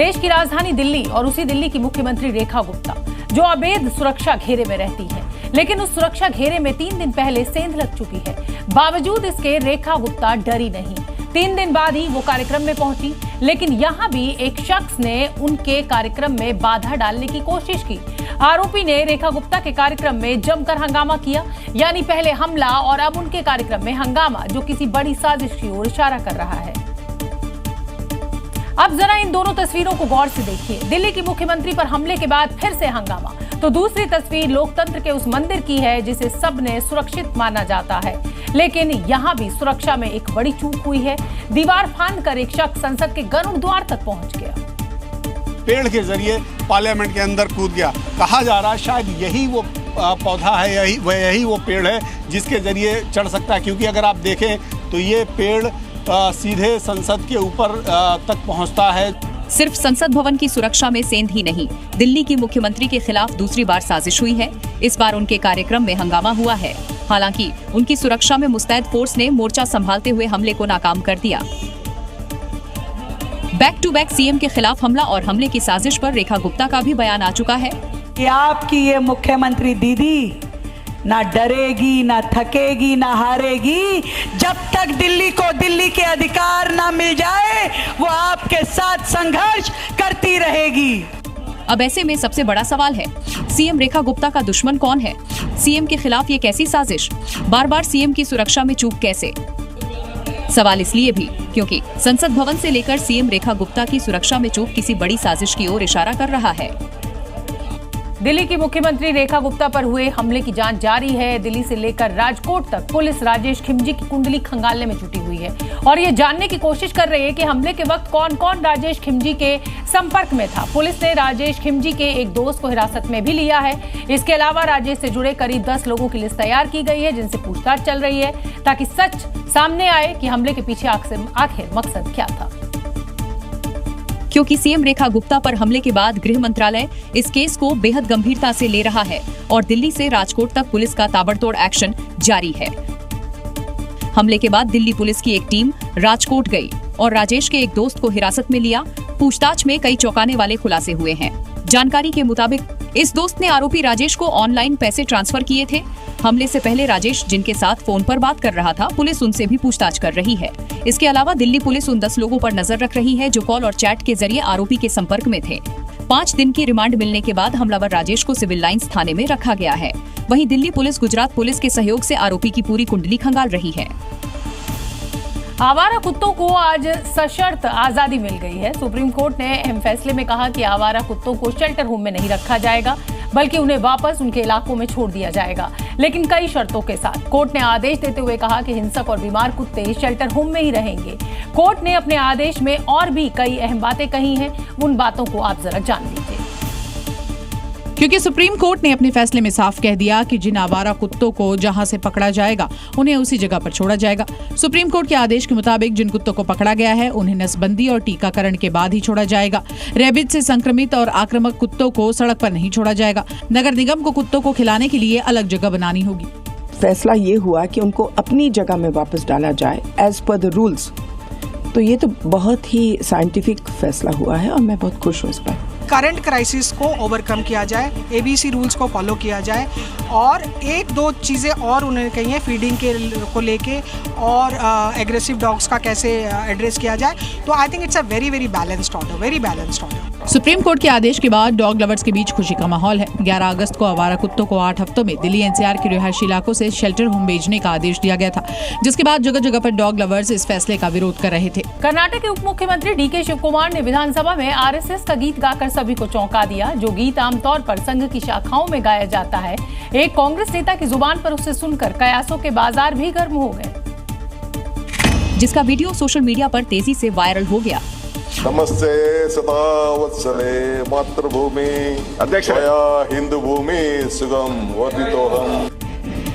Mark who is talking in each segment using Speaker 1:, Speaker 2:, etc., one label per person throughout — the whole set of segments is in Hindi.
Speaker 1: देश की राजधानी दिल्ली और उसी दिल्ली की मुख्यमंत्री रेखा गुप्ता जो अवैध सुरक्षा घेरे में रहती है, लेकिन उस सुरक्षा घेरे में 3 दिन पहले सेंध लग चुकी है। बावजूद इसके रेखा गुप्ता डरी नहीं। 3 दिन बाद ही वो कार्यक्रम में पहुंची, लेकिन यहां भी एक शख्स ने उनके कार्यक्रम में बाधा डालने की कोशिश की। आरोपी ने रेखा गुप्ता के कार्यक्रम में जमकर हंगामा किया, यानी पहले हमला और अब उनके कार्यक्रम में हंगामा, जो किसी बड़ी साजिश की ओर इशारा कर रहा है। अब जरा इन दोनों तस्वीरों को गौर से देखिए। दिल्ली की मुख्यमंत्री पर हमले के बाद फिर से हंगामा, तो दूसरी तस्वीर लोकतंत्र के उस मंदिर की है जिसे सबने सुरक्षित माना जाता है, लेकिन यहां भी सुरक्षा में एक बड़ी चूक हुई है। दीवार फांदकर एक शख्स संसद के गरुड़ द्वार तक पहुंच गया।
Speaker 2: पेड़ के जरिए पार्लियामेंट के अंदर कूद गया। कहा जा रहा है शायद यही वो पौधा है, यही वो पेड़ है जिसके जरिए चढ़ सकता है, क्योंकि अगर आप देखें तो ये पेड़ सीधे संसद के ऊपर तक पहुंचता है।
Speaker 3: सिर्फ संसद भवन की सुरक्षा में सेंध ही नहीं, दिल्ली की मुख्यमंत्री के खिलाफ दूसरी बार साजिश हुई है। इस बार उनके कार्यक्रम में हंगामा हुआ है। हालांकि उनकी सुरक्षा में मुस्तैद फोर्स ने मोर्चा संभालते हुए हमले को नाकाम कर दिया। बैक टू बैक सीएम के खिलाफ हमला और हमले की साजिश पर रेखा गुप्ता का भी बयान आ चुका है
Speaker 4: कि आपकी ये मुख्यमंत्री दीदी ना डरेगी, ना थकेगी, ना हारेगी। जब तक दिल्ली को दिल्ली के अधिकार ना मिल जाए, वो आपके साथ संघर्ष करती रहेगी।
Speaker 3: अब ऐसे में सबसे बड़ा सवाल है, सीएम रेखा गुप्ता का दुश्मन कौन है? सीएम के खिलाफ ये कैसी साजिश? बार बार सीएम की सुरक्षा में चूक कैसे? सवाल इसलिए भी क्योंकि संसद भवन से लेकर सीएम रेखा गुप्ता की सुरक्षा में चूक किसी बड़ी साजिश की ओर इशारा कर रहा है।
Speaker 1: दिल्ली की मुख्यमंत्री रेखा गुप्ता पर हुए हमले की जांच जारी है। दिल्ली से लेकर राजकोट तक पुलिस राजेश खिमजी की कुंडली खंगालने में जुटी हुई है और ये जानने की कोशिश कर रही है कि हमले के वक्त कौन कौन राजेश खिमजी के संपर्क में था। पुलिस ने राजेश खिमजी के एक दोस्त को हिरासत में भी लिया है। इसके अलावा राजेश से जुड़े करीब 10 लोगों की लिस्ट तैयार की गई है, जिनसे पूछताछ चल रही है ताकि सच सामने आए कि हमले के पीछे आखिर मकसद क्या था।
Speaker 3: क्योंकि सीएम रेखा गुप्ता पर हमले के बाद गृह मंत्रालय इस केस को बेहद गंभीरता से ले रहा है और दिल्ली से राजकोट तक पुलिस का ताबड़तोड़ एक्शन जारी है। हमले के बाद दिल्ली पुलिस की एक टीम राजकोट गई और राजेश के एक दोस्त को हिरासत में लिया। पूछताछ में कई चौंकाने वाले खुलासे हुए हैं। जानकारी के मुताबिक इस दोस्त ने आरोपी राजेश को ऑनलाइन पैसे ट्रांसफर किए थे। हमले से पहले राजेश जिनके साथ फोन पर बात कर रहा था, पुलिस उनसे भी पूछताछ कर रही है। इसके अलावा दिल्ली पुलिस उन 10 लोगों पर नजर रख रही है जो कॉल और चैट के जरिए आरोपी के संपर्क में थे। 5 दिन की रिमांड मिलने के बाद हमलावर राजेश को सिविल लाइंस थाने में रखा गया है। वहीं दिल्ली पुलिस गुजरात पुलिस के सहयोग से आरोपी की पूरी कुंडली खंगाल रही है।
Speaker 1: आवारा कुत्तों को आज सशर्त आजादी मिल गई है। सुप्रीम कोर्ट ने अहम फैसले में कहा कि आवारा कुत्तों को शेल्टर होम में नहीं रखा जाएगा, बल्कि उन्हें वापस उनके इलाकों में छोड़ दिया जाएगा, लेकिन कई शर्तों के साथ। कोर्ट ने आदेश देते हुए कहा कि हिंसक और बीमार कुत्ते शेल्टर होम में ही रहेंगे। कोर्ट ने अपने आदेश में और भी कई अहम बातें कही हैं, उन बातों को आप जरा जान लीजिए।
Speaker 5: क्योंकि सुप्रीम कोर्ट ने अपने फैसले में साफ कह दिया कि जिन आवारा कुत्तों को जहां से पकड़ा जाएगा उन्हें उसी जगह पर छोड़ा जाएगा। सुप्रीम कोर्ट के आदेश के मुताबिक जिन कुत्तों को पकड़ा गया है उन्हें नसबंदी और टीकाकरण के बाद ही छोड़ा जाएगा। रेबीज से संक्रमित और आक्रामक कुत्तों को सड़क पर नहीं छोड़ा जाएगा। नगर निगम को कुत्तों को खिलाने के लिए अलग जगह बनानी होगी।
Speaker 6: फैसला ये हुआ कि उनको अपनी जगह में वापस डाला जाए एज पर द रूल्स। तो ये तो बहुत ही साइंटिफिक फैसला हुआ है और मैं बहुत खुश हूँ इस पर।
Speaker 7: करंट क्राइसिस को ओवरकम किया जाए, एबीसी रूल्स को फॉलो किया जाए और 1-2 चीज़ें और उन्होंने कही हैं फीडिंग के को लेके और एग्रेसिव डॉग्स का कैसे एड्रेस किया जाए। तो I think it's a very very balanced order, very balanced order.
Speaker 5: Supreme court के आदेश के बाद डॉग लवर्स के बीच खुशी का माहौल है। 11 अगस्त को आवारा कुत्तों को 8 हफ्तों में दिल्ली एनसीआर के रिहायशी इलाकों से शेल्टर होम भेजने का आदेश दिया गया था, जिसके बाद जगह जगह पर डॉग लवर्स इस फैसले का विरोध कर रहे थे।
Speaker 1: कर्नाटक के उप मुख्यमंत्री डीके शिवकुमार ने विधानसभा में आरएसएस का गीत गाकर सभी को चौंका दिया। जो गीत आमतौर पर संघ की शाखाओं में गाया जाता है, एक कांग्रेस नेता की जुबान पर उसे सुनकर कयासों के बाजार भी गर्म हो गए,
Speaker 3: जिसका वीडियो सोशल मीडिया पर तेजी से वायरल हो गया।
Speaker 8: नमस्ते सदा वत्सले मातृभूमि जया हिंदू भूमि सुगम वर्धितोहम।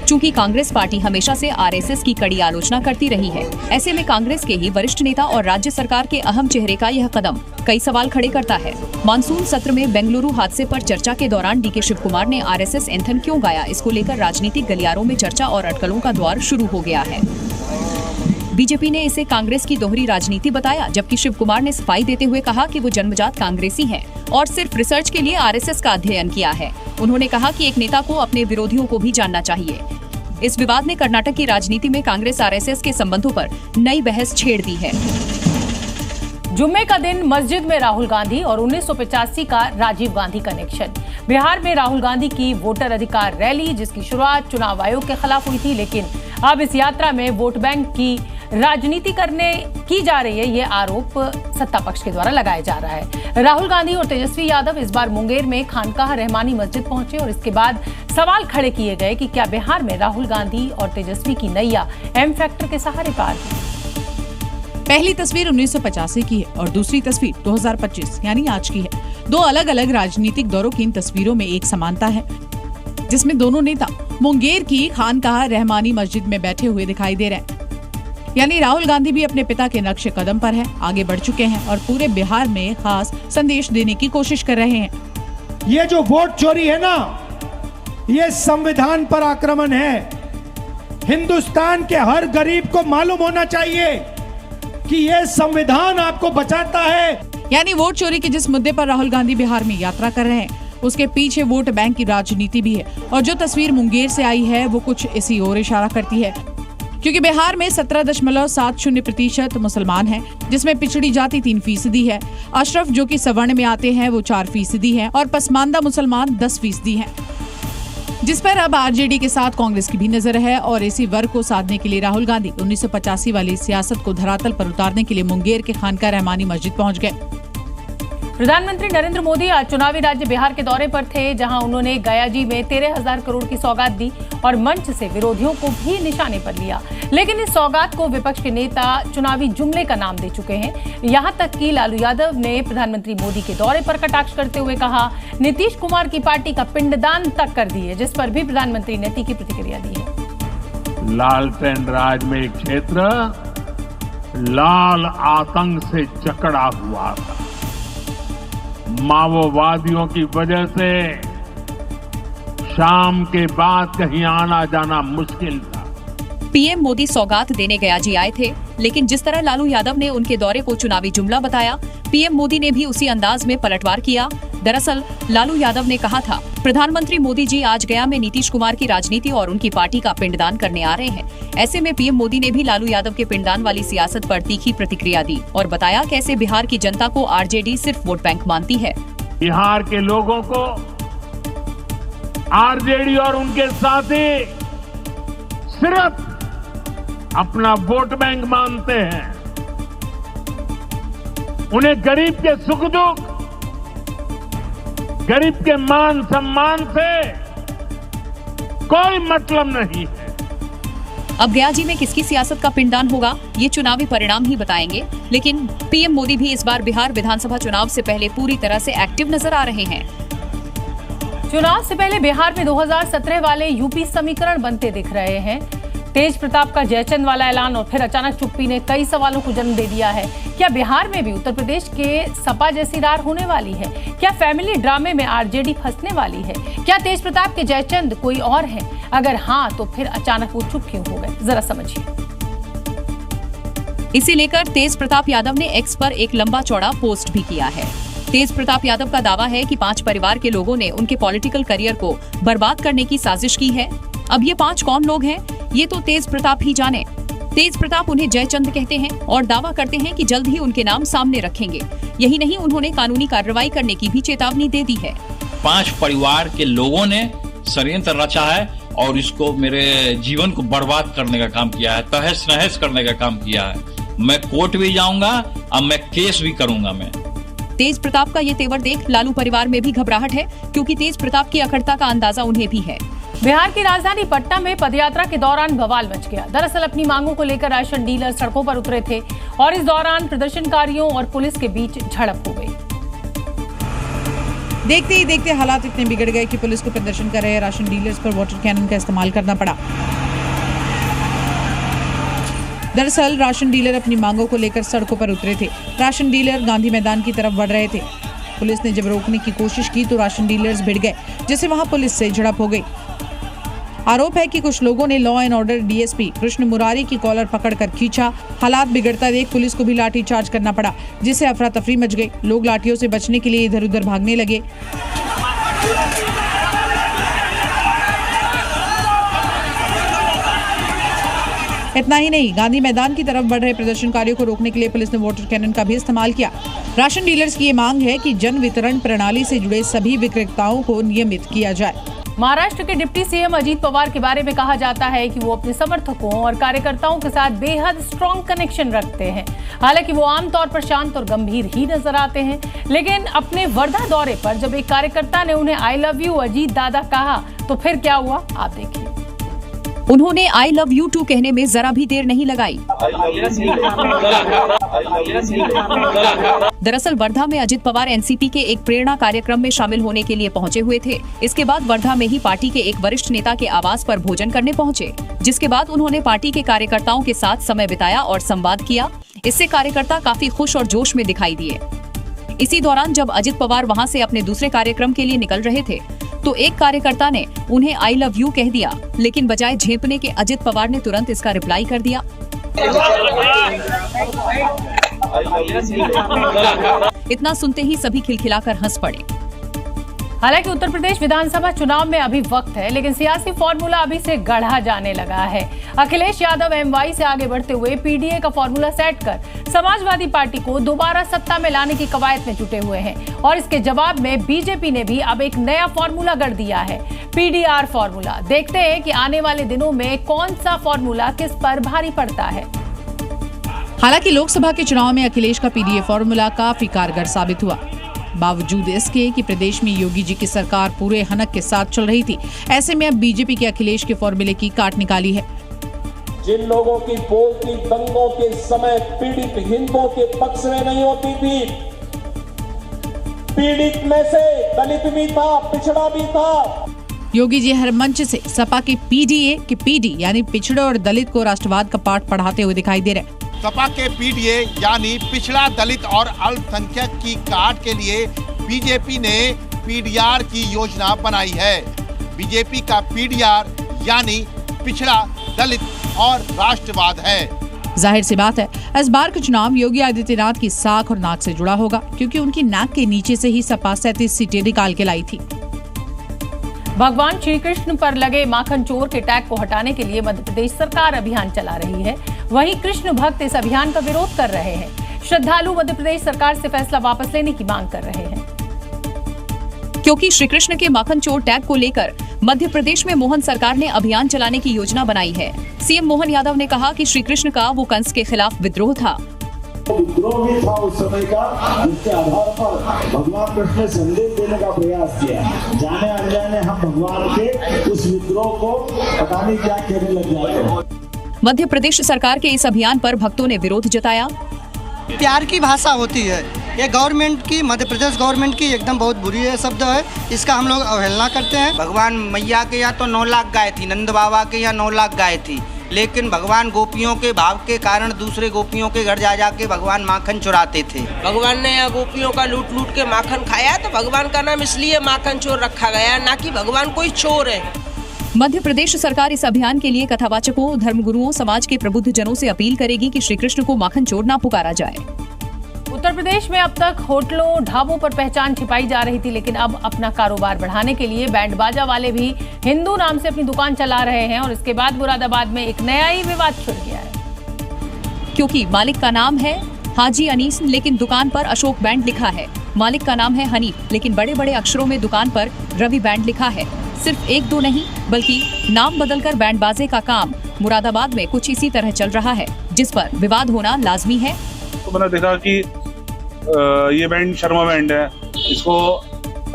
Speaker 3: चूंकि कांग्रेस पार्टी हमेशा से आरएसएस की कड़ी आलोचना करती रही है, ऐसे में कांग्रेस के ही वरिष्ठ नेता और राज्य सरकार के अहम चेहरे का यह कदम कई सवाल खड़े करता है। मानसून सत्र में बेंगलुरु हादसे पर चर्चा के दौरान डीके शिवकुमार ने आरएसएस एंथम क्यों गाया, इसको लेकर राजनीतिक गलियारों में चर्चा और अटकलों का दौर शुरू हो गया है। बीजेपी ने इसे कांग्रेस की दोहरी राजनीति बताया, जबकि शिव कुमार ने सफाई देते हुए कहा कि वो जन्मजात कांग्रेसी हैं और सिर्फ रिसर्च के लिए आरएसएस का अध्ययन किया है। उन्होंने कहा कि एक नेता को अपने विरोधियों को भी जानना चाहिए। इस विवाद ने कर्नाटक की राजनीति में कांग्रेस आरएसएस के संबंधों पर नई बहस छेड़ दी है।
Speaker 1: जुम्मे का दिन मस्जिद में राहुल गांधी और 1985 का राजीव गांधी कनेक्शन। बिहार में राहुल गांधी की वोटर अधिकार रैली, जिसकी शुरुआत चुनाव आयोग के खिलाफ हुई थी, लेकिन अब इस यात्रा में वोट बैंक की राजनीति करने की जा रही है, ये आरोप सत्ता पक्ष के द्वारा लगाया जा रहा है। राहुल गांधी और तेजस्वी यादव इस बार मुंगेर में खानकाह रहमानी मस्जिद पहुंचे और इसके बाद सवाल खड़े किए गए कि क्या बिहार में राहुल गांधी और तेजस्वी की नैया एम फैक्टर के सहारे पार हुई।
Speaker 5: पहली तस्वीर 1985 की है और दूसरी तस्वीर 2025 यानी आज की है। दो अलग अलग राजनीतिक दौरों की इन तस्वीरों में एक समानता है, जिसमें दोनों नेता मुंगेर की खानकाह रहमानी मस्जिद में बैठे हुए दिखाई दे रहे हैं। यानी राहुल गांधी भी अपने पिता के नक्शे कदम पर हैं, आगे बढ़ चुके हैं और पूरे बिहार में खास संदेश देने की कोशिश कर रहे हैं।
Speaker 9: ये जो वोट चोरी है ना, ये संविधान पर आक्रमण है। हिंदुस्तान के हर गरीब को मालूम होना चाहिए कि ये संविधान आपको बचाता है।
Speaker 5: यानी वोट चोरी के जिस मुद्दे पर राहुल गांधी बिहार में यात्रा कर रहे हैं, उसके पीछे वोट बैंक की राजनीति भी है। और जो तस्वीर मुंगेर से आई है वो कुछ इसी ओर इशारा करती है, क्योंकि बिहार में 17.70% मुसलमान हैं, जिसमें पिछड़ी जाति 3% है, अशरफ जो कि सवर्ण में आते हैं वो 4% है और पसमानदा मुसलमान 10% हैं, जिस पर अब आरजेडी के साथ कांग्रेस की भी नजर है। और इसी वर्ग को साधने के लिए राहुल गांधी 1985 वाली सियासत को धरातल पर उतारने के लिए मुंगेर के खानकाह रहमानी मस्जिद पहुंच गए।
Speaker 1: प्रधानमंत्री नरेंद्र मोदी आज चुनावी राज्य बिहार के दौरे पर थे, जहां उन्होंने गयाजी में 13,000 करोड़ की सौगात दी और मंच से विरोधियों को भी निशाने पर लिया। लेकिन इस सौगात को विपक्ष के नेता चुनावी जुमले का नाम दे चुके हैं। यहां तक कि लालू यादव ने प्रधानमंत्री मोदी के दौरे पर कटाक्ष करते हुए कहा, नीतीश कुमार की पार्टी का पिंडदान तक कर दिए, जिस पर भी प्रधानमंत्री ने तीखी प्रतिक्रिया दी है।
Speaker 10: लालटेन राज में एक क्षेत्र लाल आतंक से जकड़ा हुआ था। माओवादियों की वजह से शाम के बाद कहीं आना जाना मुश्किल था।
Speaker 3: पीएम मोदी सौगात देने गयाजी आए थे, लेकिन जिस तरह लालू यादव ने उनके दौरे को चुनावी जुमला बताया, पीएम मोदी ने भी उसी अंदाज में पलटवार किया। दरअसल लालू यादव ने कहा था, प्रधानमंत्री मोदी जी आज गया में नीतीश कुमार की राजनीति और उनकी पार्टी का पिंडदान करने आ रहे हैं। ऐसे में पीएम मोदी ने भी लालू यादव के पिंडदान वाली सियासत पर तीखी प्रतिक्रिया दी और बताया कैसे बिहार की जनता को आरजेडी सिर्फ वोट बैंक मानती है।
Speaker 10: बिहार के लोगों को आरजेडी और उनके साथी सिर्फ अपना वोट बैंक मानते हैं। उन्हें गरीब के सुख दुख, गरीब के मान सम्मान से कोई मतलब नहीं है।
Speaker 3: अब गयाजी में किसकी सियासत का पिंडदान होगा, ये चुनावी परिणाम ही बताएंगे। लेकिन पीएम मोदी भी इस बार बिहार विधानसभा चुनाव से पहले पूरी तरह से एक्टिव नजर आ रहे हैं।
Speaker 1: चुनाव से पहले बिहार में 2017 वाले यूपी समीकरण बनते दिख रहे हैं। तेज प्रताप का जयचंद वाला ऐलान और फिर अचानक चुप्पी ने कई सवालों को जन्म दे दिया है। क्या बिहार में भी उत्तर प्रदेश के सपा जैसी रार होने वाली है? क्या फैमिली ड्रामे में आरजेडी फंसने वाली है? क्या तेज प्रताप के जयचंद कोई और हैं? अगर हाँ, तो फिर अचानक वो चुप क्यों हो गए, जरा समझिए।
Speaker 3: इसे लेकर तेज प्रताप यादव ने एक्स पर एक लंबा चौड़ा पोस्ट भी किया है। तेज प्रताप यादव का दावा है कि 5 परिवार के लोगों ने उनके पॉलिटिकल करियर को बर्बाद करने की साजिश की है। अब ये 5 कौन लोग हैं, ये तो तेज प्रताप ही जाने। तेज प्रताप उन्हें जयचंद कहते हैं और दावा करते हैं कि जल्द ही उनके नाम सामने रखेंगे। यही नहीं, उन्होंने कानूनी कार्रवाई करने की भी चेतावनी दे दी है।
Speaker 11: 5 परिवार के लोगों ने षड्यंत्र रचा है और इसको मेरे जीवन को बर्बाद करने का काम किया है, तहस नहस करने का काम किया है। मैं कोर्ट भी जाऊंगा, अब मैं केस भी करूंगा। मैं
Speaker 3: तेज प्रताप का ये तेवर देख लालू परिवार में भी घबराहट है, क्योंकि तेज प्रताप की अखड़ता का अंदाजा उन्हें भी है।
Speaker 1: बिहार की राजधानी पटना में पदयात्रा के दौरान बवाल मच गया। दरअसल अपनी मांगों को लेकर राशन डीलर सड़कों पर उतरे थे और इस दौरान प्रदर्शनकारियों और पुलिस के बीच झड़प हो गई।
Speaker 5: देखते ही देखते हालात इतने बिगड़ गए कि पुलिस को प्रदर्शन कर रहे राशन डीलर्स पर वाटर कैनन का इस्तेमाल करना पड़ा। दरअसल राशन डीलर अपनी मांगों को लेकर सड़कों पर उतरे थे। राशन डीलर गांधी मैदान की तरफ बढ़ रहे थे। पुलिस ने जब रोकने की कोशिश की तो राशन डीलर्स भिड़ गए, जिससे वहां पुलिस से झड़प हो गई। आरोप है कि कुछ लोगों ने law and order DSP Krishna Murari की कॉलर पकड़कर खींचा। हालात बिगड़ता देख पुलिस को भी लाठी चार्ज करना पड़ा, जिससे अफरा तफरी मच गई। लोग लाठियों से बचने के लिए इधर उधर भागने लगे। इतना ही नहीं, गांधी मैदान की तरफ बढ़ रहे प्रदर्शनकारियों को रोकने के लिए पुलिस ने वाटर कैनन का भी इस्तेमाल किया। राशन डीलर्स की ये मांग है कि जन वितरण प्रणाली से जुड़े सभी विक्रेताओं को नियमित किया जाए।
Speaker 1: महाराष्ट्र के डिप्टी सीएम अजीत पवार के बारे में कहा जाता है कि वो अपने समर्थकों और कार्यकर्ताओं के साथ बेहद स्ट्रॉन्ग कनेक्शन रखते हैं। हालांकि वो आमतौर पर शांत और गंभीर ही नजर आते हैं, लेकिन अपने वर्धा दौरे पर जब एक कार्यकर्ता ने उन्हें आई लव यू अजीत दादा कहा तो फिर क्या हुआ, आप देखिए।
Speaker 3: उन्होंने आई लव यू टू कहने में जरा भी देर नहीं लगाई। दरअसल वर्धा में अजित पवार एनसीपी के एक प्रेरणा कार्यक्रम में शामिल होने के लिए पहुंचे हुए थे। इसके बाद वर्धा में ही पार्टी के एक वरिष्ठ नेता के आवास पर भोजन करने पहुंचे, जिसके बाद उन्होंने पार्टी के कार्यकर्ताओं के साथ समय बिताया और संवाद किया। इससे कार्यकर्ता काफी खुश और जोश में दिखाई दिए। इसी दौरान जब अजित पवार वहां से अपने दूसरे कार्यक्रम के लिए निकल रहे थे तो एक कार्यकर्ता ने उन्हें आई लव यू कह दिया, लेकिन बजाय झेपने के अजित पवार ने तुरंत इसका रिप्लाई कर दिया। इतना सुनते ही सभी खिलखिलाकर हंस पड़े।
Speaker 1: हालांकि उत्तर प्रदेश विधानसभा चुनाव में अभी वक्त है, लेकिन सियासी फॉर्मूला अभी से गढ़ा जाने लगा है। अखिलेश यादव एमवाई से आगे बढ़ते हुए पीडीए का फॉर्मूला सेट कर समाजवादी पार्टी को दोबारा सत्ता में लाने की कवायद में जुटे हुए हैं और इसके जवाब में बीजेपी ने भी अब एक नया फॉर्मूला गढ़ दिया है, पीडीआर फॉर्मूला। देखते हैं कि आने वाले दिनों में कौन सा फॉर्मूला किस पर भारी पड़ता है।
Speaker 5: हालांकि लोकसभा के चुनाव में अखिलेश का पीडीए फॉर्मूला काफी कारगर साबित हुआ। बावजूद इसके कि प्रदेश में योगी जी की सरकार पूरे हनक के साथ चल रही थी, ऐसे में अब बीजेपी के अखिलेश के फॉर्मूले की काट निकाली है।
Speaker 12: जिन लोगों की बोलती दंगों के समय पीड़ित हिंदुओं के पक्ष में नहीं होती थी, पीड़ित में से दलित भी था, पिछड़ा भी था।
Speaker 5: योगी जी हर मंच से सपा के पीडीए के पीडी यानी पिछड़े और दलित को राष्ट्रवाद का पाठ पढ़ाते हुए दिखाई दे रहे।
Speaker 13: सपा के पीडीए यानी पिछड़ा, दलित और अल्पसंख्यक की काट के लिए बीजेपी ने पीडीआर की योजना बनाई है। बीजेपी का पीडीआर यानी पिछड़ा, दलित और राष्ट्रवाद है।
Speaker 5: जाहिर सी बात है, इस बार का चुनाव योगी आदित्यनाथ की साख और नाक से जुड़ा होगा, क्योंकि उनकी नाक के नीचे से ही सपा 37 सीटें निकाल के लाई थी।
Speaker 1: भगवान श्री कृष्ण पर लगे माखन चोर के टैग को हटाने के लिए मध्य प्रदेश सरकार अभियान चला रही है। वहीं कृष्ण भक्त इस अभियान का विरोध कर रहे हैं। श्रद्धालु मध्य प्रदेश सरकार से फैसला वापस लेने की मांग कर रहे हैं,
Speaker 3: क्योंकि श्री कृष्ण के माखन चोर टैग को लेकर मध्य प्रदेश में मोहन सरकार ने अभियान चलाने की योजना बनाई है। सीएम मोहन यादव ने कहा कि श्री कृष्ण का वो कंस के खिलाफ विद्रोह था।
Speaker 14: विद्रोह भी था उस समय का, जिसके आधार पर भगवान कृष्ण ने संदेश देने का प्रयास किया। जाने अनजाने हम भगवान के उस विद्रोह को पता नहीं क्या कहने लग जाते।
Speaker 3: मध्य प्रदेश सरकार के इस अभियान पर भक्तों ने विरोध जताया।
Speaker 15: प्यार की भाषा होती है, ये गवर्नमेंट की, मध्य प्रदेश गवर्नमेंट की एकदम बहुत बुरी है शब्द है, इसका हम लोग अवहेलना करते हैं।
Speaker 16: भगवान मैया के यहाँ तो 9 लाख गाय थी, नंद बाबा के यहाँ 9 लाख गाय थी, लेकिन भगवान गोपियों के भाव के कारण दूसरे गोपियों के घर जा जाके भगवान माखन चुराते थे।
Speaker 17: भगवान ने यहाँ गोपियों का लूट लूट के माखन खाया, तो भगवान का नाम इसलिए माखन चोर रखा गया, ना कि भगवान कोई चोर है।
Speaker 3: मध्य प्रदेश सरकार इस अभियान के लिए कथावाचकों, धर्मगुरुओं, समाज के प्रबुद्ध जनों से अपील करेगी कि श्री कृष्ण को माखन चोर ना पुकारा जाए।
Speaker 1: उत्तर प्रदेश में अब तक होटलों, ढाबों पर पहचान छिपाई जा रही थी, लेकिन अब अपना कारोबार बढ़ाने के लिए बैंड बाजा वाले भी हिंदू नाम से अपनी दुकान चला रहे हैं और इसके बाद मुरादाबाद में एक नया ही विवाद छिड़ गया है,
Speaker 3: क्योंकि मालिक का नाम है हाजी अनीस, लेकिन दुकान पर अशोक बैंड लिखा है। मालिक का नाम है हनीफ, लेकिन बड़े बड़े अक्षरों में दुकान पर रवि बैंड लिखा है। सिर्फ 1-2 नहीं, बल्कि नाम बदलकर बैंड बाजे का काम मुरादाबाद में कुछ इसी तरह चल रहा है, जिस पर विवाद होना लाजमी है।
Speaker 18: तो मैंने देखा कि ये बैंड शर्मा बैंड है, इसको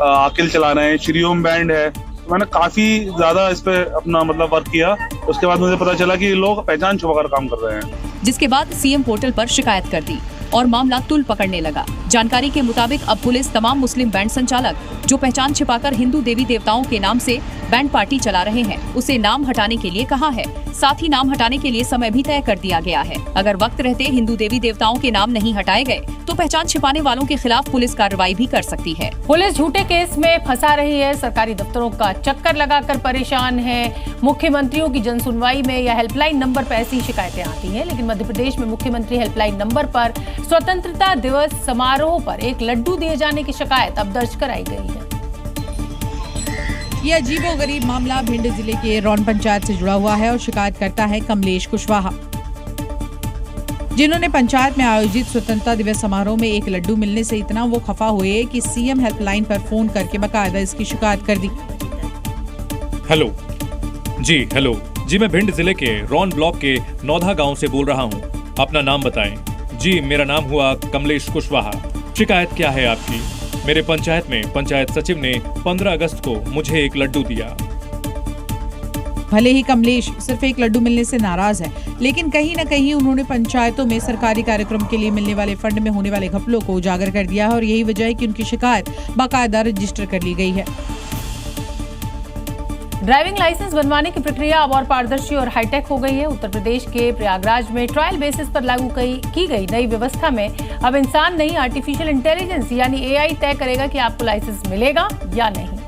Speaker 18: आकिल चला रहे हैं, श्रीओम बैंड है। तो मैंने काफी ज्यादा इस पे अपना मतलब वर्क किया। उसके बाद मुझे पता चला कि लोग पहचान छुपाकर काम कर रहे हैं,
Speaker 3: जिसके बाद सीएम पोर्टल पर शिकायत कर दी और मामला तुल पकड़ने लगा। जानकारी के मुताबिक अब पुलिस तमाम मुस्लिम बैंड संचालक जो पहचान छिपाकर हिंदू देवी देवताओं के नाम से बैंड पार्टी चला रहे हैं, उसे नाम हटाने के लिए कहा है। साथ ही नाम हटाने के लिए समय भी तय कर दिया गया है। अगर वक्त रहते हिंदू देवी देवताओं के नाम नहीं हटाए गए तो पहचान छिपाने वालों के खिलाफ पुलिस कार्रवाई भी कर सकती है।
Speaker 1: पुलिस झूठे केस में फंसा रही है, सरकारी दफ्तरों का चक्कर लगाकर परेशान है। मुख्यमंत्रियों की जनसुनवाई में या हेल्पलाइन नंबर पर ऐसी शिकायतें आती हैं, लेकिन मध्य प्रदेश में मुख्यमंत्री हेल्पलाइन नंबर पर स्वतंत्रता दिवस समारोह पर एक लड्डू दिए जाने की शिकायत अब दर्ज कराई गई है।
Speaker 5: यह अजीबोगरीब मामला भिंड जिले के रौन पंचायत से जुड़ा हुआ है और शिकायत करता है कमलेश कुशवाहा, जिन्होंने पंचायत में आयोजित स्वतंत्रता दिवस समारोह में एक लड्डू मिलने से इतना वो खफा हुए कि सीएम हेल्पलाइन पर फोन करके बकायदा इसकी शिकायत कर दी।
Speaker 19: हेलो जी, मैं भिंड जिले के रौन ब्लॉक के नौधा गांव से बोल रहा हूं। अपना नाम बताएं। जी, मेरा नाम हुआ कमलेश कुशवाहा। शिकायत क्या है आपकी? मेरे पंचायत में पंचायत सचिव ने 15 अगस्त को मुझे एक लड्डू दिया।
Speaker 5: भले ही कमलेश सिर्फ एक लड्डू मिलने से नाराज है, लेकिन कहीं न कहीं उन्होंने पंचायतों में सरकारी कार्यक्रम के लिए मिलने वाले फंड में होने वाले घपलों को उजागर कर दिया है और यही वजह है कि उनकी शिकायत बाकायदा रजिस्टर कर ली गई है।
Speaker 1: ड्राइविंग लाइसेंस बनवाने की प्रक्रिया अब और पारदर्शी और हाईटेक हो गई है। उत्तर प्रदेश के प्रयागराज में ट्रायल बेसिस पर लागू की गई नई व्यवस्था में अब इंसान नहीं, आर्टिफिशियल इंटेलिजेंस यानी एआई तय करेगा कि आपको लाइसेंस मिलेगा या नहीं।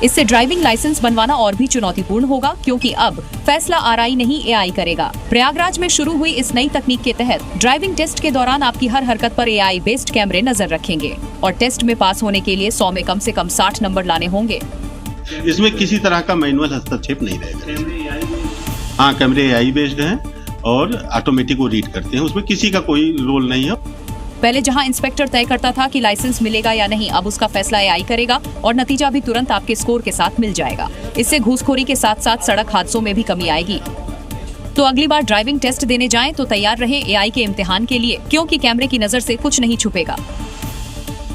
Speaker 3: इससे ड्राइविंग लाइसेंस बनवाना और भी चुनौतीपूर्ण होगा, क्योंकि अब फैसला आरआई नहीं एआई करेगा। प्रयागराज में शुरू हुई इस नई तकनीक के तहत ड्राइविंग टेस्ट के दौरान आपकी हर हरकत पर एआई बेस्ड कैमरे नजर रखेंगे और टेस्ट में पास होने के लिए 100 में कम से कम 60 नंबर लाने होंगे।
Speaker 20: इसमें किसी तरह का मैनुअल हस्तक्षेप नहीं रहेगा। हाँ, कैमरे एआई बेस्ड हैं और ऑटोमेटिक वो रीड करते हैं, उसमें किसी का कोई रोल नहीं है।
Speaker 3: पहले जहां इंस्पेक्टर तय करता था कि लाइसेंस मिलेगा या नहीं, अब उसका फैसला एआई करेगा और नतीजा भी तुरंत आपके स्कोर के साथ मिल जाएगा। इससे घूसखोरी के साथ साथ सड़क हादसों में भी कमी आएगी। तो अगली बार ड्राइविंग टेस्ट देने जाएं तो तैयार रहें एआई के इम्तिहान के लिए, क्योंकि कैमरे की नजर से कुछ नहीं छुपेगा।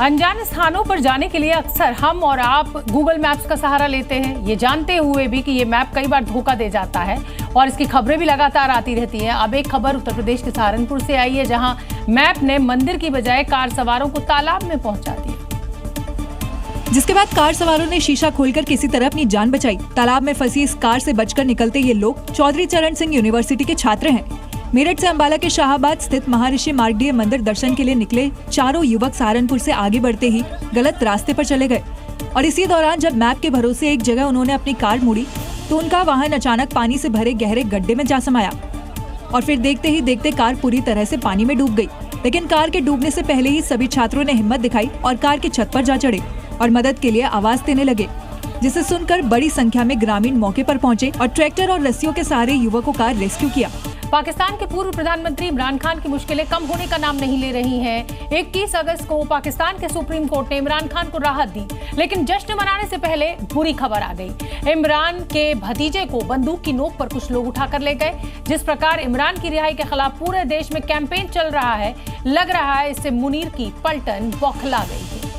Speaker 1: अनजान स्थानों पर जाने के लिए अक्सर हम और आप गूगल मैप्स का सहारा लेते हैं, ये जानते हुए भी कि ये मैप कई बार धोखा दे जाता है और इसकी खबरें भी लगातार आती रहती हैं। अब एक खबर उत्तर प्रदेश के सहारनपुर से आई है, जहां मैप ने मंदिर की बजाय कार सवारों को तालाब में पहुंचा दिया,
Speaker 21: जिसके बाद कार सवारों ने शीशा खोलकर किसी तरह अपनी जान बचाई। तालाब में फंसी इस कार से बचकर निकलते ये लोग चौधरी चरण सिंह यूनिवर्सिटी के छात्र हैं। मेरठ से अंबाला के शाहाबाद स्थित महर्षि मार्कंडेय मंदिर दर्शन के लिए निकले चारों युवक सहारनपुर से आगे बढ़ते ही गलत रास्ते पर चले गए और इसी दौरान जब मैप के भरोसे एक जगह उन्होंने अपनी कार मोड़ी तो उनका वाहन अचानक पानी से भरे गहरे गड्ढे में जा समाया और फिर देखते ही देखते कार पूरी तरह से पानी में डूब गई। लेकिन कार के डूबने से पहले ही सभी छात्रों ने हिम्मत दिखाई और कार की छत पर जा चढ़े और मदद के लिए आवाज देने लगे, जिसे सुनकर बड़ी संख्या में ग्रामीण मौके पर पहुंचे और ट्रैक्टर और रस्सियों के सहारे युवकों का रेस्क्यू किया।
Speaker 1: पाकिस्तान के पूर्व प्रधानमंत्री इमरान खान की मुश्किलें कम होने का नाम नहीं ले रही हैं। 21 अगस्त को पाकिस्तान के सुप्रीम कोर्ट ने इमरान खान को राहत दी, लेकिन जश्न मनाने से पहले बुरी खबर आ गई। इमरान के भतीजे को बंदूक की नोक पर कुछ लोग उठाकर ले गए। जिस प्रकार इमरान की रिहाई के खिलाफ पूरे देश में कैंपेन चल रहा है, लग रहा है इससे मुनीर की पलटन बौखला गई है।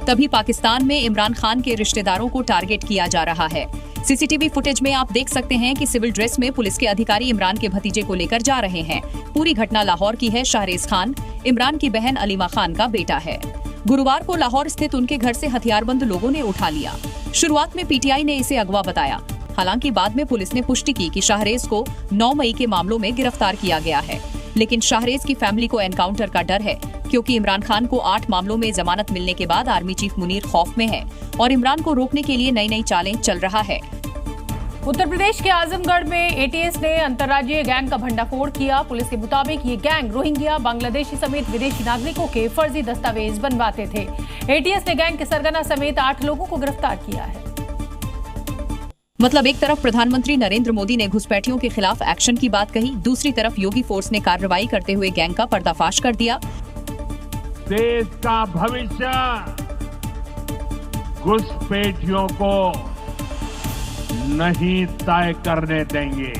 Speaker 3: तभी पाकिस्तान में इमरान खान के रिश्तेदारों को टारगेट किया जा रहा है। सीसीटीवी फुटेज में आप देख सकते हैं कि सिविल ड्रेस में पुलिस के अधिकारी इमरान के भतीजे को लेकर जा रहे हैं। पूरी घटना लाहौर की है। शाहरेज खान इमरान की बहन अलीमा खान का बेटा है। गुरुवार को लाहौर स्थित उनके घर से हथियारबंद लोगों ने उठा लिया। शुरुआत में पीटीआई ने इसे अगवा बताया, हालांकि बाद में पुलिस ने पुष्टि की कि शाहरेज को 9 मई के मामलों में गिरफ्तार किया गया है। लेकिन शाहरेज की फैमिली को एनकाउंटर का डर है, क्योंकि इमरान खान को 8 मामलों में जमानत मिलने के बाद आर्मी चीफ मुनीर खौफ में है और इमरान को रोकने के लिए नई नई चालें चल रहा है।
Speaker 1: उत्तर प्रदेश के आजमगढ़ में एटीएस ने अंतर्राज्यीय गैंग का भंडाफोड़ किया। पुलिस के मुताबिक ये गैंग रोहिंग्या, बांग्लादेशी समेत विदेशी नागरिकों के फर्जी दस्तावेज बनवाते थे। एटीएस ने गैंग के सरगना समेत 8 लोगों को गिरफ्तार किया है।
Speaker 3: मतलब एक तरफ प्रधानमंत्री नरेंद्र मोदी ने घुसपैठियों के खिलाफ एक्शन की बात कही, दूसरी तरफ योगी फोर्स ने कार्रवाई करते हुए गैंग का पर्दाफाश कर दिया।
Speaker 10: देश का भविष्य घुसपैठियों को नहीं तय करने देंगे।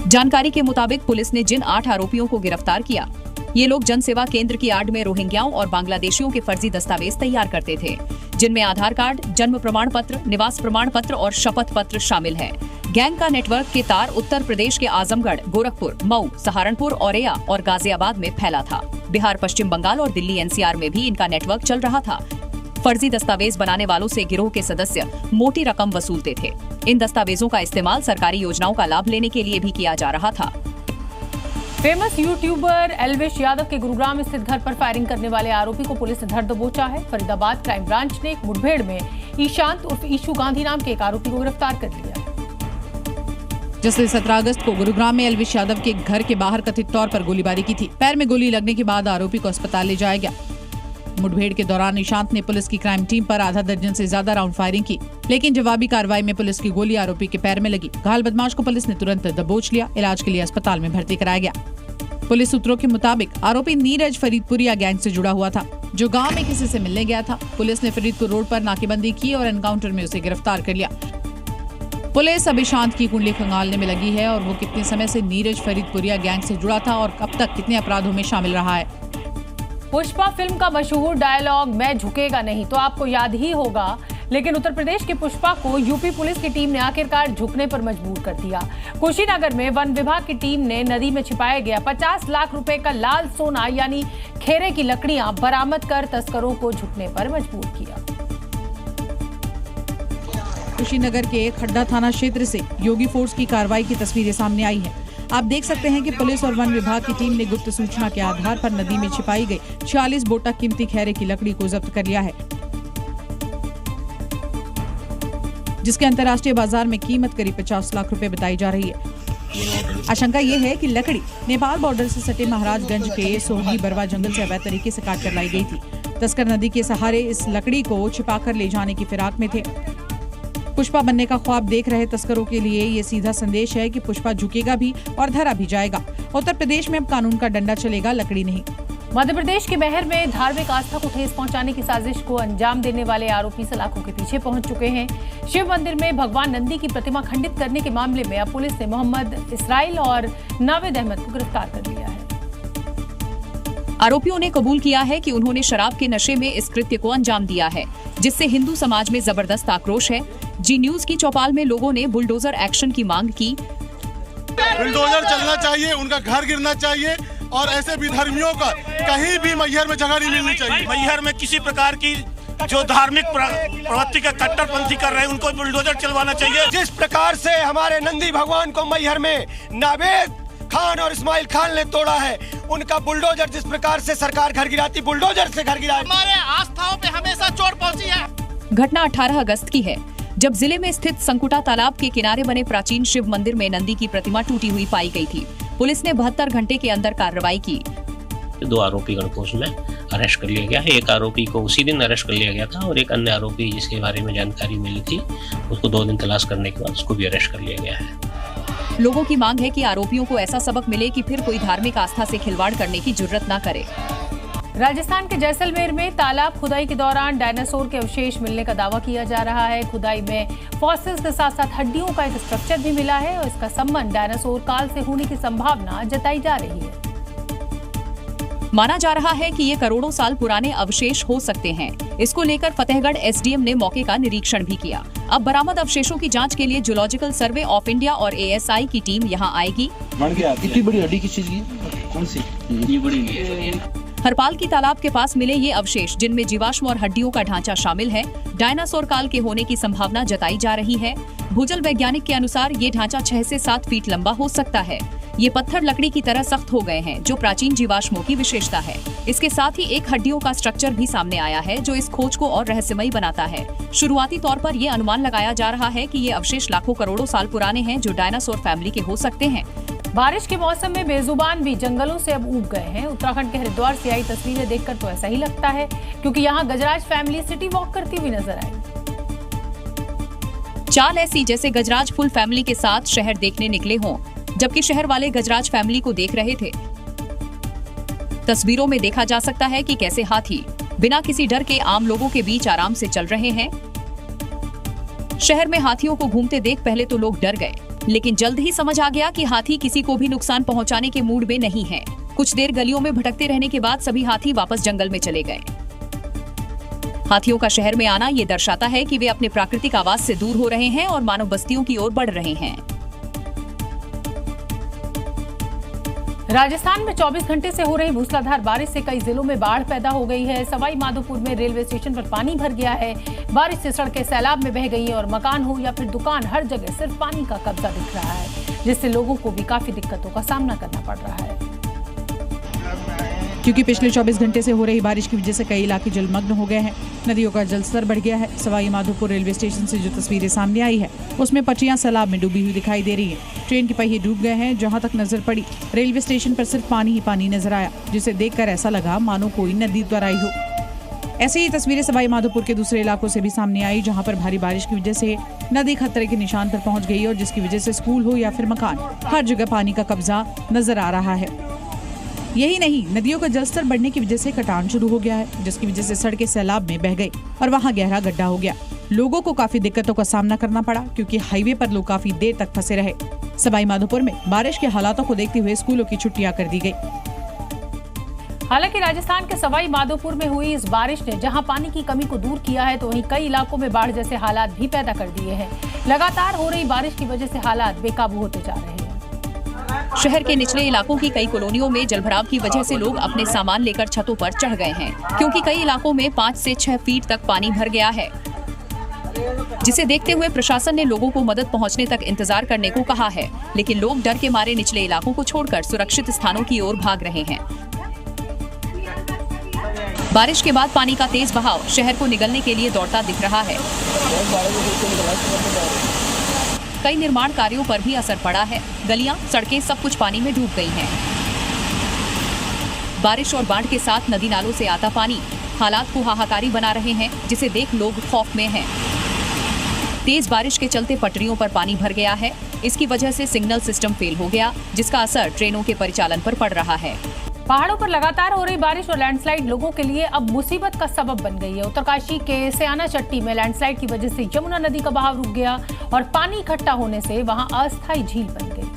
Speaker 3: जानकारी के मुताबिक पुलिस ने जिन 8 आरोपियों को गिरफ्तार किया, ये लोग जन सेवा केंद्र की आड़ में रोहिंग्याओं और बांग्लादेशियों के फर्जी दस्तावेज तैयार करते थे, जिनमें आधार कार्ड, जन्म प्रमाण पत्र, निवास प्रमाण पत्र और शपथ पत्र शामिल है। गैंग का नेटवर्क के तार उत्तर प्रदेश के आजमगढ़, गोरखपुर, मऊ, सहारनपुर, औरैया और गाजियाबाद में फैला था। बिहार, पश्चिम बंगाल और दिल्ली एनसीआर में भी इनका नेटवर्क चल रहा था। फर्जी दस्तावेज बनाने वालों से गिरोह के सदस्य मोटी रकम वसूलते थे। इन दस्तावेजों का इस्तेमाल सरकारी योजनाओं का लाभ लेने के लिए भी किया जा रहा था।
Speaker 1: फेमस यूट्यूबर एल्विश यादव के गुरुग्राम स्थित घर पर फायरिंग करने वाले आरोपी को पुलिस ने धर दबोचा है। फरीदाबाद क्राइम ब्रांच ने एक मुठभेड़ में ईशांत उर्फ ईशू गांधी नाम के एक आरोपी को गिरफ्तार कर लिया है।
Speaker 5: जिसने 17 अगस्त को गुरुग्राम में एल्विश यादव के घर के बाहर कथित तौर पर गोलीबारी की थी। पैर में गोली लगने के बाद आरोपी को अस्पताल ले जाया गया। मुठभेड़ के दौरान ईशांत ने पुलिस की क्राइम टीम पर आधा दर्जन से ज्यादा राउंड फायरिंग की, लेकिन जवाबी कार्रवाई में पुलिस की गोली आरोपी के पैर में लगी। घायल बदमाश को पुलिस ने तुरंत दबोच लिया। इलाज के लिए अस्पताल में भर्ती कराया गया। पुलिस सूत्रों के मुताबिक आरोपी नीरज फरीदपुरिया गैंग से जुड़ा हुआ था, जो गांव में किसी से मिलने गया था। पुलिस ने फरीदपुर रोड पर नाकेबंदी की और एनकाउंटर में उसे गिरफ्तार कर लिया। पुलिस अब ईशांत की कुंडली खंगालने में लगी है और वो कितने समय से नीरज फरीदपुरिया गैंग से जुड़ा था और अब तक कितने अपराधों में शामिल रहा है।
Speaker 1: पुष्पा फिल्म का मशहूर डायलॉग मैं झुकेगा नहीं तो आपको याद ही होगा, लेकिन उत्तर प्रदेश की पुष्पा को यूपी पुलिस की टीम ने आखिरकार झुकने पर मजबूर कर दिया। कुशीनगर में वन विभाग की टीम ने नदी में छिपाया गया 50 लाख रुपए का लाल सोना यानी खेरे की लकड़ियां बरामद कर तस्करों को झुकने पर मजबूर किया।
Speaker 5: कुशीनगर के खड्डा थाना क्षेत्र से योगी फोर्स की कार्रवाई की तस्वीरें सामने आई हैं। आप देख सकते हैं कि पुलिस और वन विभाग की टीम ने गुप्त सूचना के आधार पर नदी में छिपाई गई 46 बोटा कीमती खेरे की लकड़ी को जब्त कर लिया है, जिसके अंतर्राष्ट्रीय बाजार में कीमत करीब 50 लाख रुपए बताई जा रही है। आशंका ये है कि लकड़ी नेपाल बॉर्डर से सटे महाराजगंज के सोहगी बरवा जंगल से अवैध तरीके से काट कर लाई गई थी। तस्कर नदी के सहारे इस लकड़ी को छिपाकर ले जाने की फिराक में थे। पुष्पा बनने का ख्वाब देख रहे तस्करों के लिए ये सीधा संदेश है कि पुष्पा झुकेगा भी और धरा भी जाएगा। उत्तर प्रदेश में अब कानून का डंडा चलेगा, लकड़ी नहीं।
Speaker 1: मध्य प्रदेश के महर में धार्मिक आस्था को ठेस पहुंचाने की साजिश को अंजाम देने वाले आरोपी सलाखों के पीछे पहुंच चुके हैं। शिव मंदिर में भगवान नंदी की प्रतिमा खंडित करने के मामले में अब पुलिस ने मोहम्मद इसराइल और नावेद अहमद को गिरफ्तार कर लिया है।
Speaker 3: आरोपियों ने कबूल किया है कि उन्होंने शराब के नशे में इस कृत्य को अंजाम दिया है, जिससे हिंदू समाज में जबरदस्त आक्रोश है। जी न्यूज की चौपाल में लोगों ने बुलडोजर एक्शन की मांग की।
Speaker 2: बुलडोजर चलना चाहिए, उनका घर गिरना चाहिए और ऐसे विधर्मियों का कहीं भी मैहर में जगह नहीं मिलनी चाहिए।
Speaker 22: मैहर में किसी प्रकार की जो धार्मिक प्रवृत्ति का कट्टरपंथी कर रहे हैं उनको बुलडोजर चलवाना चाहिए।
Speaker 23: जिस प्रकार से हमारे नंदी भगवान को मैहर में नावेद खान और इस्माइल खान ने तोड़ा है, उनका बुलडोजर जिस प्रकार से सरकार घर गिराती बुलडोजर से घर गिराए।
Speaker 22: हमारे आस्थाओं पे हमेशा चोट पहुंची है।
Speaker 3: घटना 18 अगस्त की है, जब जिले में स्थित संकुटा तालाब के किनारे बने प्राचीन शिव मंदिर में नंदी की प्रतिमा टूटी हुई पाई गई थी। पुलिस ने 72 घंटे के अंदर कार्रवाई की।
Speaker 24: 2 आरोपीगण को उसमें अरेस्ट कर लिया गया है। एक आरोपी को उसी दिन अरेस्ट कर लिया गया था और एक अन्य आरोपी जिसके बारे में जानकारी मिली थी उसको 2 दिन तलाश करने के बाद उसको भी अरेस्ट कर लिया गया है।
Speaker 3: लोगों की मांग है कि आरोपियों को ऐसा सबक मिले कि फिर कोई धार्मिक आस्था से खिलवाड़ करने की जुर्रत न करे।
Speaker 1: राजस्थान के जैसलमेर में तालाब खुदाई के दौरान डायनासोर के अवशेष मिलने का दावा किया जा रहा है। खुदाई में फॉसिल्स के साथ साथ हड्डियों का एक स्ट्रक्चर भी मिला है और इसका संबंध डायनासोर काल से होने की संभावना जताई जा रही है।
Speaker 3: माना जा रहा है कि ये करोड़ों साल पुराने अवशेष हो सकते हैं। इसको लेकर फतेहगढ़ एसडीएम ने मौके का निरीक्षण भी किया। अब बरामद अवशेषों की जांच के लिए जूलॉजिकल सर्वे ऑफ इंडिया और एएसआई की टीम यहां आएगी।
Speaker 25: इतनी बड़ी हड्डी किस चीज की? कौन सी? ये बड़ी
Speaker 3: हरपाल की तालाब के पास मिले ये अवशेष, जिनमें जीवाश्म और हड्डियों का ढांचा शामिल है, डायनासोर काल के होने की संभावना जताई जा रही है। भूजल वैज्ञानिक के अनुसार ये ढांचा 6 से 7 फीट लंबा हो सकता है। ये पत्थर लकड़ी की तरह सख्त हो गए हैं, जो प्राचीन जीवाश्मों की विशेषता है। इसके साथ ही एक हड्डियों का स्ट्रक्चर भी सामने आया है, जो इस खोज को और रहस्यमयी बनाता है। शुरुआती तौर पर ये अनुमान लगाया जा रहा है कि ये अवशेष लाखों करोड़ों साल पुराने हैं, जो डायनासोर फैमिली के हो सकते हैं।
Speaker 1: बारिश के मौसम में बेजुबान भी जंगलों से अब उग गए हैं। उत्तराखंड के हरिद्वार से आई तस्वीरें देखकर तो ऐसा ही लगता है, क्योंकि यहाँ गजराज फैमिली सिटी वॉक करती हुई नजर आई।
Speaker 3: चाल ऐसी जैसे गजराज फुल फैमिली के साथ शहर देखने निकले हों, जबकि शहर वाले गजराज फैमिली को देख रहे थे। तस्वीरों में देखा जा सकता है कि कैसे हाथी बिना किसी डर के आम लोगों के बीच आराम से चल रहे हैं। शहर में हाथियों को घूमते देख पहले तो लोग डर गए, लेकिन जल्द ही समझ आ गया कि हाथी किसी को भी नुकसान पहुंचाने के मूड में नहीं है। कुछ देर गलियों में भटकते रहने के बाद सभी हाथी वापस जंगल में चले गए। हाथियों का शहर में आना ये दर्शाता है कि वे अपने प्राकृतिक आवास से दूर हो रहे हैं और मानव बस्तियों की ओर बढ़ रहे हैं।
Speaker 1: राजस्थान में 24 घंटे से हो रही मूसलाधार बारिश से कई जिलों में बाढ़ पैदा हो गई है। सवाई माधोपुर में रेलवे स्टेशन पर पानी भर गया है। बारिश से सड़कें सैलाब में बह गई हैं और मकान हो या फिर दुकान, हर जगह सिर्फ पानी का कब्जा दिख रहा है, जिससे लोगों को भी काफी दिक्कतों का सामना करना पड़ रहा है।
Speaker 5: क्योंकि पिछले 24 घंटे से हो रही बारिश की वजह से कई इलाके जलमग्न हो गए हैं। नदियों का जलस्तर बढ़ गया है। सवाई माधोपुर रेलवे स्टेशन से जो तस्वीरें सामने आई है उसमें पटरियां सैलाब में डूबी हुई दिखाई दे रही है। ट्रेन के पहिए डूब गए हैं। जहां तक नजर पड़ी रेलवे स्टेशन पर सिर्फ पानी ही पानी नजर आया, जिसे देखकर ऐसा लगा मानो कोई नदी द्वार आई हो। ऐसी ही तस्वीरें सवाई माधोपुर के दूसरे इलाकों से भी सामने आई, जहां पर भारी बारिश की वजह से नदी खतरे के निशान पर पहुंच गई और जिसकी वजह से स्कूल हो या फिर मकान, हर जगह पानी का कब्जा नजर आ रहा है। यही नहीं, नदियों का जलस्तर बढ़ने की वजह से कटान शुरू हो गया है, जिसकी वजह से सड़कें सैलाब में बह गई और वहां गहरा गड्ढा हो गया। लोगों को काफी दिक्कतों का सामना करना पड़ा, क्योंकि हाईवे पर लोग काफी देर तक फंसे रहे। सवाई माधोपुर में बारिश के हालातों को देखते हुए स्कूलों की छुट्टियां कर दी गई।
Speaker 1: हालांकि राजस्थान के सवाई माधोपुर में हुई इस बारिश ने जहां पानी की कमी को दूर किया है, तो वहीं कई इलाकों में बाढ़ जैसे हालात भी पैदा कर दिए हैं। लगातार हो रही बारिश की वजह से हालात बेकाबू होते जा रहे हैं।
Speaker 3: शहर के निचले इलाकों की कई कॉलोनियों में जलभराव की वजह से लोग अपने सामान लेकर छतों पर चढ़ गए हैं, क्योंकि कई इलाकों में 5 से 6 फीट तक पानी भर गया है, जिसे देखते हुए प्रशासन ने लोगों को मदद पहुंचने तक इंतजार करने को कहा है। लेकिन लोग डर के मारे निचले इलाकों को छोड़कर सुरक्षित स्थानों की ओर भाग रहे हैं। बारिश के बाद पानी का तेज बहाव शहर को निगलने के लिए दौड़ता दिख रहा है। कई निर्माण कार्यों पर भी असर पड़ा है। गलियां, सड़कें सब कुछ पानी में डूब गई हैं। बारिश और बाढ़ के साथ नदी नालों से आता पानी हालात को हाहाकारी बना रहे हैं, जिसे देख लोग खौफ में हैं। तेज बारिश के चलते पटरियों पर पानी भर गया है। इसकी वजह से सिग्नल सिस्टम फेल हो गया, जिसका असर ट्रेनों के परिचालन पर पड़ रहा है।
Speaker 1: पहाड़ों पर लगातार हो रही बारिश और लैंडस्लाइड लोगों के लिए अब मुसीबत का सबब बन गई है। उत्तरकाशी के सयाना चट्टी में लैंडस्लाइड की वजह से यमुना नदी का बहाव रुक गया और पानी इकट्ठा होने से वहां अस्थायी झील बन गई,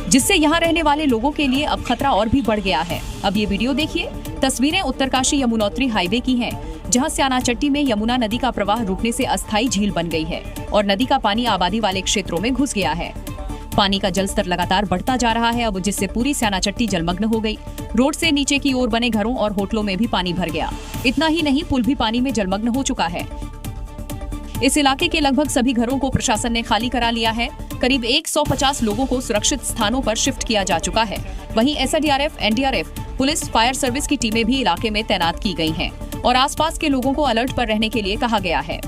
Speaker 3: जिससे यहां रहने वाले लोगों के लिए अब खतरा और भी बढ़ गया है। अब ये वीडियो देखिए। तस्वीरें उत्तरकाशी यमुनोत्री हाईवे की हैं, जहां सयाना चट्टी में यमुना नदी का प्रवाह रुकने से अस्थायी झील बन गई है और नदी का पानी आबादी वाले क्षेत्रों में घुस गया है। पानी का जलस्तर लगातार बढ़ता जा रहा है, अब जिससे पूरी सयाना चट्टी जलमग्न हो गई। रोड से नीचे की ओर बने घरों और होटलों में भी पानी भर गया। इतना ही नहीं, पुल भी पानी में जलमग्न हो चुका है। इस इलाके के लगभग सभी घरों को प्रशासन ने खाली करा लिया है। करीब 150 लोगों को सुरक्षित स्थानों पर शिफ्ट किया जा चुका है। वहीं SDRF, NDRF, police, fire service की टीमें भी इलाके में तैनात की गई हैं और आसपास के लोगों को अलर्ट पर रहने के लिए कहा गया है।